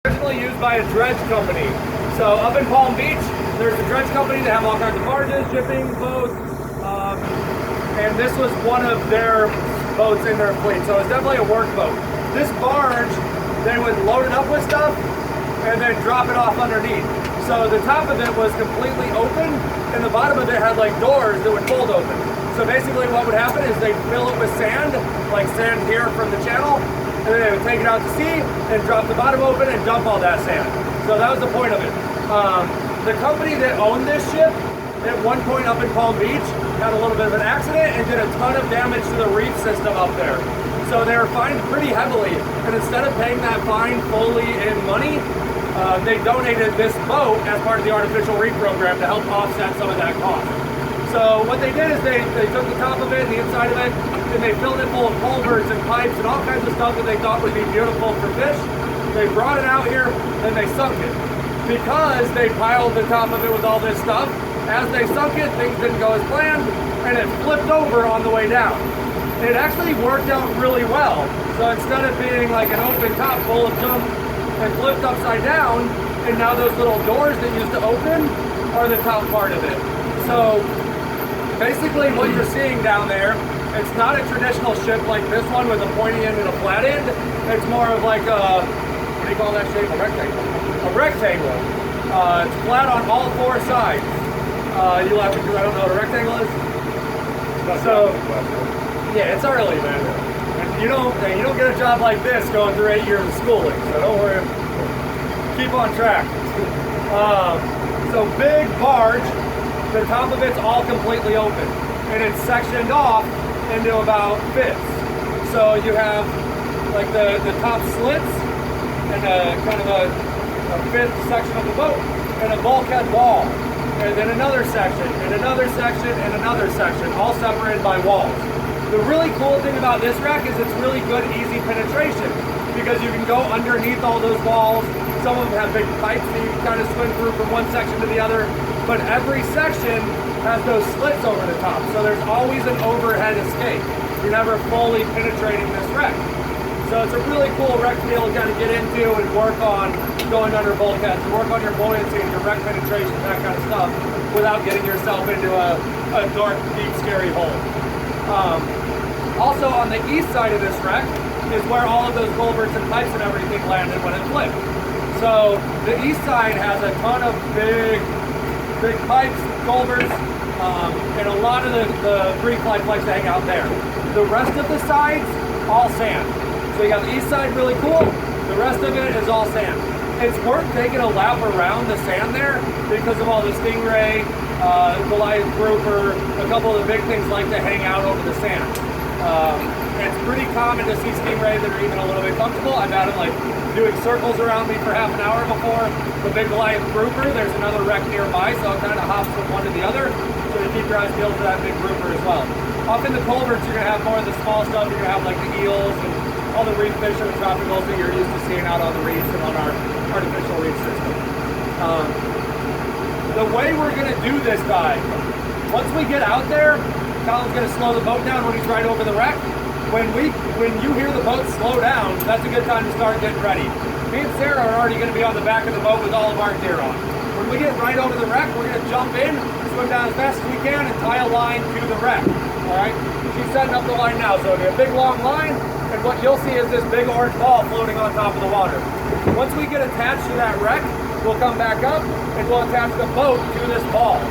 Originally used by a dredge company. So up in Palm Beach, there's a dredge company that have all kinds of barges, shipping boats, and this was one of their boats in their fleet. So it's definitely a work boat. This barge, they would load it up with stuff and then drop it off underneath. So the top of it was completely open and the bottom of it had like doors that would fold open. So basically what would happen is they'd fill it with sand, like sand here from the channel, and then they would take it out to sea and drop the bottom open and dump all that sand. So that was the point of it. The company that owned this ship at one point up in Palm Beach had a little bit of an accident and did a ton of damage to the reef system up there. So they were fined pretty heavily, and instead of paying that fine fully in money, they donated this boat as part of the artificial reef program to help offset some of that cost. So what they did is they took the top of it and the inside of it, and they filled it full of culverts and pipes and all kinds of stuff that they thought would be beautiful for fish. They brought it out here and they sunk it. Because they piled the top of it with all this stuff, as they sunk it, things didn't go as planned, and it flipped over on the way down. It actually worked out really well. So instead of being like an open top full of junk and flipped upside down, and now those little doors that used to open are the top part of it. So basically what you're seeing down there, it's not a traditional ship like this one with a pointy end and a flat end. It's more of like a, what do you call that shape? A rectangle. A rectangle. It's flat on all four sides. You'll have to do, I don't know what a rectangle is. So, yeah, it's early, man. And you don't get a job like this going through 8 years of schooling, so don't worry. Keep on track. So big barge, the top of it's all completely open, and it's sectioned off into about fifths. So you have like the top slits and a kind of a fifth section of the boat and a bulkhead wall, and then another section and another section and another section, all separated by walls. The really cool thing about this wreck is it's really good, easy penetration because you can go underneath all those walls. Some of them have big pipes that you can kind of swim through from one section to the other, but every section has those slits over the top, so there's always an overhead escape. You're never fully penetrating this wreck. So it's a really cool wreck to be able to kind of get into and work on going under bulkheads, and work on your buoyancy and your wreck penetration, that kind of stuff, without getting yourself into a dark, deep, scary hole. Also on the east side of this wreck is where all of those culverts and pipes and everything landed when it flipped. So the east side has a ton of big pipes, culverts, and a lot of the pre-flight likes to hang out there. The rest of the sides, all sand. So you got the east side really cool, the rest of it is all sand. It's worth taking a lap around the sand there because of all the stingray, Goliath grouper, a couple of the big things like to hang out over the sand. It's pretty common to see stingray that are even a little bit comfortable. I've had them like doing circles around me for half an hour before. The big Goliath grouper, there's another wreck nearby, so it kind of hops from one to the other. So you keep your eyes peeled for that big grouper as well. Up in the culverts, you're gonna have more of the small stuff. You're gonna have like the eels and all the reef fish and the tropicals that you're used to seeing out on the reefs and on our artificial reef system. The way we're gonna do this dive, once we get out there, Colin's gonna slow the boat down when he's right over the wreck. When you hear the boat slow down, that's a good time to start getting ready. Me and Sarah are already gonna be on the back of the boat with all of our gear on. When we get right over the wreck, we're gonna jump in, swim down as fast as we can, and tie a line to the wreck, all right? She's setting up the line now, so it'll be a big long line, and what you'll see is this big orange ball floating on top of the water. Once we get attached to that wreck, we'll come back up, and we'll attach the boat to this ball.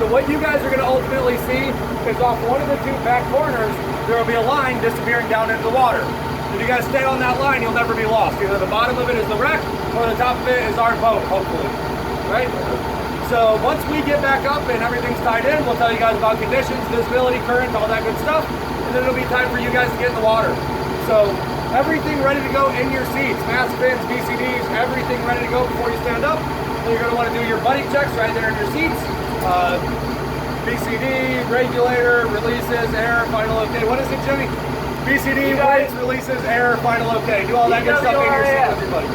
So what you guys are gonna ultimately see is off one of the two back corners, there will be a line disappearing down into the water. If you guys stay on that line, you'll never be lost. Either the bottom of it is the wreck, or the top of it is our boat, hopefully, right? So once we get back up and everything's tied in, we'll tell you guys about conditions, visibility, current, all that good stuff, and then it'll be time for you guys to get in the water. So everything ready to go in your seats, mask fins, BCDs, everything ready to go before you stand up. So you're gonna wanna do your buddy checks right there in your seats. BCD, regulator, releases, air, final okay. What is it, Jimmy? BCD, brakes, releases, air, final okay. Do all that good stuff in your seat, everybody.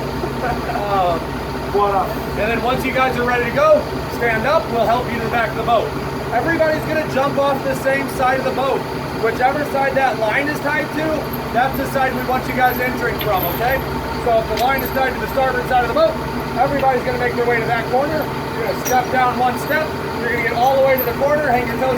What up? And then once you guys are ready to go, stand up, we'll help you to the back of the boat. Everybody's gonna jump off the same side of the boat. Whichever side that line is tied to, that's the side we want you guys entering from, okay? So if the line is tied to the starboard side of the boat, everybody's going to make their way to that corner. You're going to step down one step. You're going to get all the way to the corner, hang your toes